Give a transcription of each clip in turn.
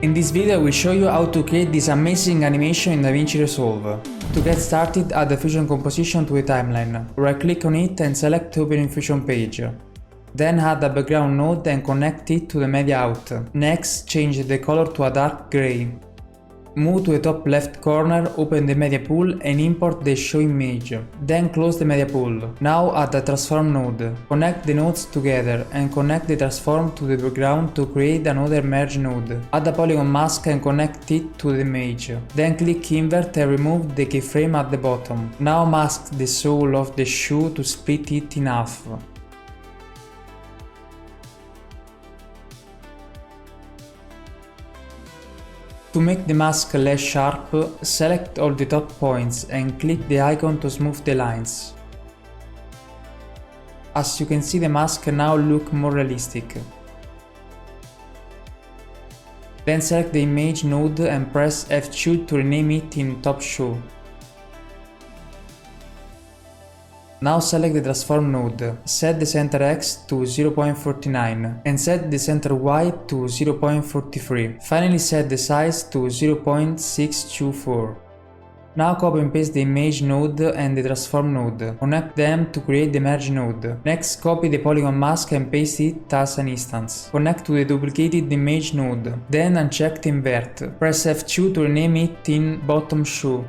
In this video I will show you how to create this amazing animation in DaVinci Resolve. To get started, add the Fusion composition to a timeline. Right click on it and select Open in Fusion page. Then add a background node and connect it to the media out. Next, change the color to a dark gray. Move to the top left corner, open the media pool and import the show image. Then close the media pool. Now add a transform node. Connect the nodes together and connect the transform to the background to create another merge node. Add a polygon mask and connect it to the image. Then click invert and remove the keyframe at the bottom. Now mask the sole of the shoe to split it in half. To make the mask less sharp, select all the top points and click the icon to smooth the lines. As you can see, the mask now looks more realistic. Then select the image node and press F2 to rename it in Top Show. Now select the transform node, set the center X to 0.49 and set the center Y to 0.43. Finally set the size to 0.624. Now copy and paste the image node and the transform node. Connect them to create the merge node. Next, copy the polygon mask and paste it as an instance. Connect to the duplicated image node. Then uncheck the invert. Press F2 to rename it in bottom show.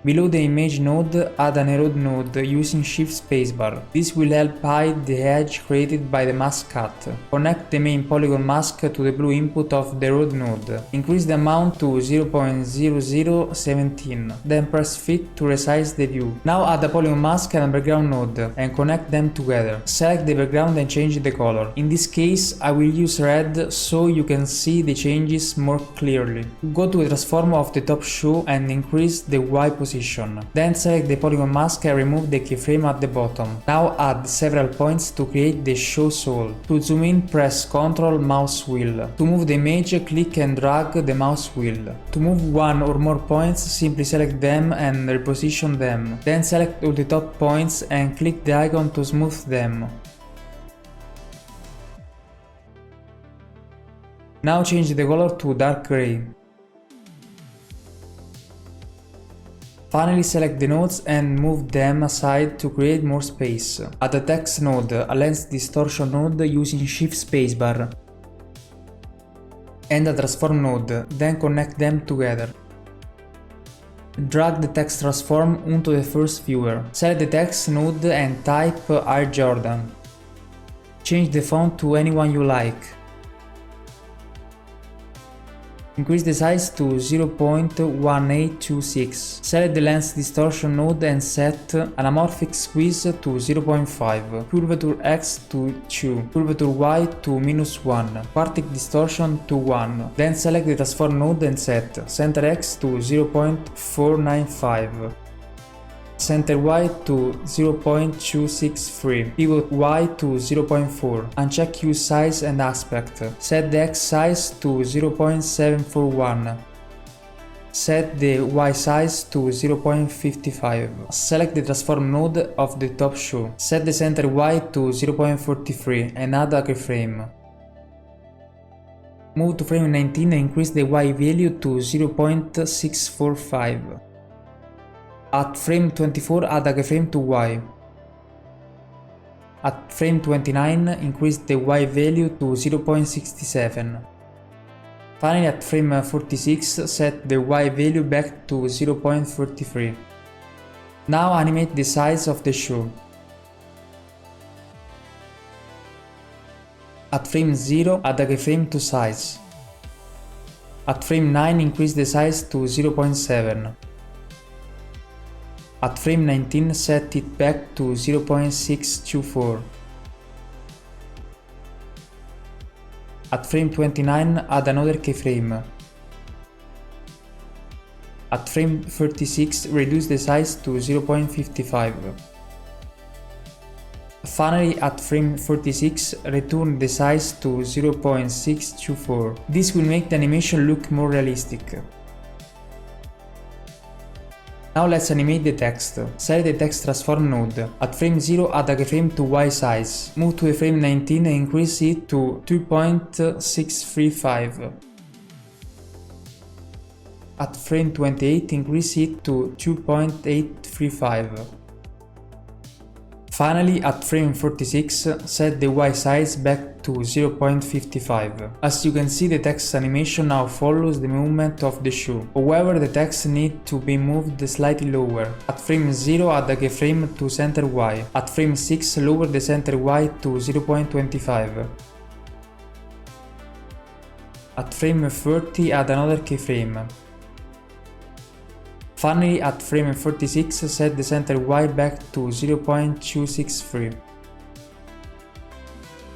Below the image node, add an erode node using Shift spacebar. This will help hide the edge created by the mask cut. Connect the main polygon mask to the blue input of the erode node. Increase the amount to 0.0017. Then press Fit to resize the view. Now add a polygon mask and a background node and connect them together. Select the background and change the color. In this case, I will use red so you can see the changes more clearly. Go to the transform of the top shoe and increase the Y position. Then select the polygon mask and remove the keyframe at the bottom. Now add several points to create the show sole. To zoom in, press Ctrl mouse wheel. To move the image, click and drag the mouse wheel. To move one or more points, simply select them and reposition them. Then select all the top points and click the icon to smooth them. Now change the color to dark gray. Finally select the nodes and move them aside to create more space. Add a text node, a lens distortion node using Shift spacebar, and a transform node, then connect them together. Drag the text transform onto the first viewer. Select the text node and type Air Jordan. Change the font to anyone you like. Increase the size to 0.1826. Select the lens distortion node and set anamorphic squeeze to 0.5, curvature X to 2, curvature Y to -1, quartic distortion to 1. Then select the transform node and set center X to 0.495. Center Y to 0.263, pivot Y to 0.4, uncheck hue size and aspect, set the X size to 0.741, set the Y size to 0.55, select the transform node of the top shoe, set the center Y to 0.43 and add a keyframe. Move to frame 19 and increase the Y value to 0.645. At frame 24, add a keyframe to Y. At frame 29, increase the Y value to 0.67. Finally, at frame 46, set the Y value back to 0.43. Now animate the size of the shoe. At frame 0, add a keyframe to size. At frame 9, increase the size to 0.7. At frame 19, set it back to 0.624. At frame 29, add another keyframe. At frame 36, reduce the size to 0.55. Finally, at frame 46, return the size to 0.624. This will make the animation look more realistic. Now let's animate the text. Select the text transform node. At frame 0 add a keyframe to Y size. Move to the frame 19 and increase it to 2.635. At frame 28 increase it to 2.835. Finally, at frame 46, set the Y size back to 0.55. As you can see, the text animation now follows the movement of the shoe. However, the text needs to be moved slightly lower. At frame 0, add a keyframe to center Y. At frame 6, lower the center Y to 0.25. At frame 30, add another keyframe. Finally, at frame 46, set the center Y back to 0.263.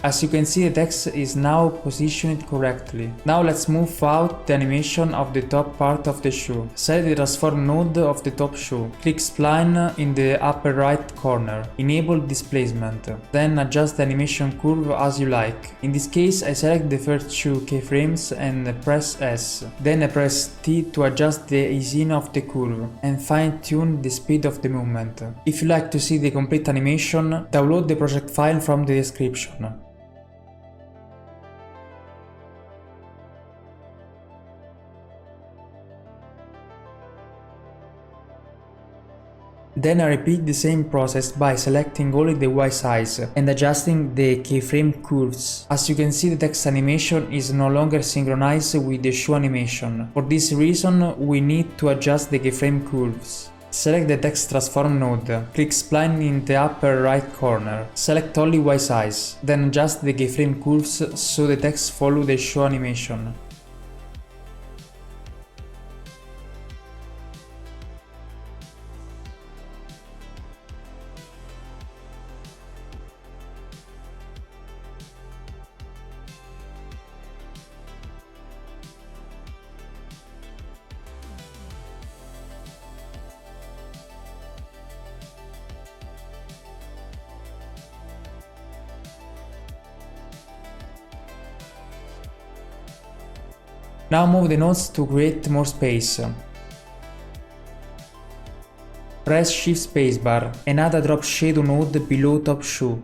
As you can see, the text is now positioned correctly. Now let's move out the animation of the top part of the shoe. Select the transform node of the top shoe. Click spline in the upper right corner. Enable displacement. Then adjust the animation curve as you like. In this case, I select the first two keyframes and press S. Then I press T to adjust the easing of the curve and fine-tune the speed of the movement. If you like to see the complete animation, download the project file from the description. Then I repeat the same process by selecting only the Y size and adjusting the keyframe curves. As you can see, the text animation is no longer synchronized with the shoe animation. For this reason, we need to adjust the keyframe curves. Select the text transform node, click spline in the upper right corner, select only Y size, then adjust the keyframe curves so the text follows the shoe animation. Now move the nodes to create more space. Press Shift spacebar and add a drop shadow node below top shoe.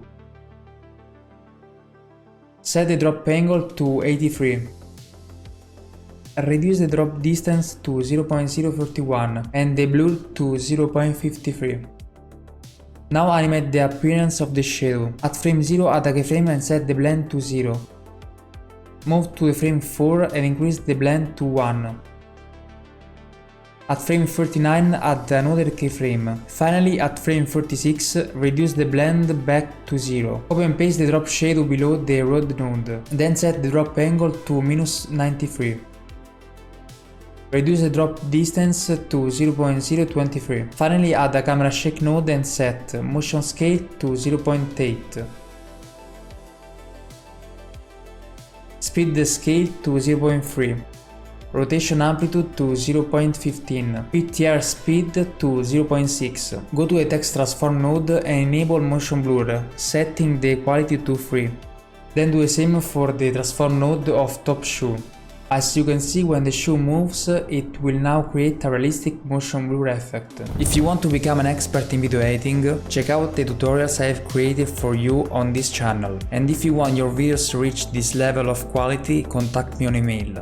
Set the drop angle to 83. Reduce the drop distance to 0.041 and the blur to 0.53. Now animate the appearance of the shadow. At frame 0, add a keyframe and set the blend to 0. Move to the frame 4 and increase the blend to 1. At frame 39, add another keyframe. Finally, at frame 46, reduce the blend back to 0. Copy and paste the drop shadow below the road node. Then set the drop angle to -93. Reduce the drop distance to 0.023. Finally, add a camera shake node and set motion scale to 0.8. Speed the scale to 0.3, rotation amplitude to 0.15, PTR speed to 0.6. Go to the text transform node and enable motion blur, setting the quality to 3. Then do the same for the transform node of top shoe. As you can see, when the shoe moves, it will now create a realistic motion blur effect. If you want to become an expert in video editing, check out the tutorials I have created for you on this channel. And if you want your videos to reach this level of quality, contact me on email.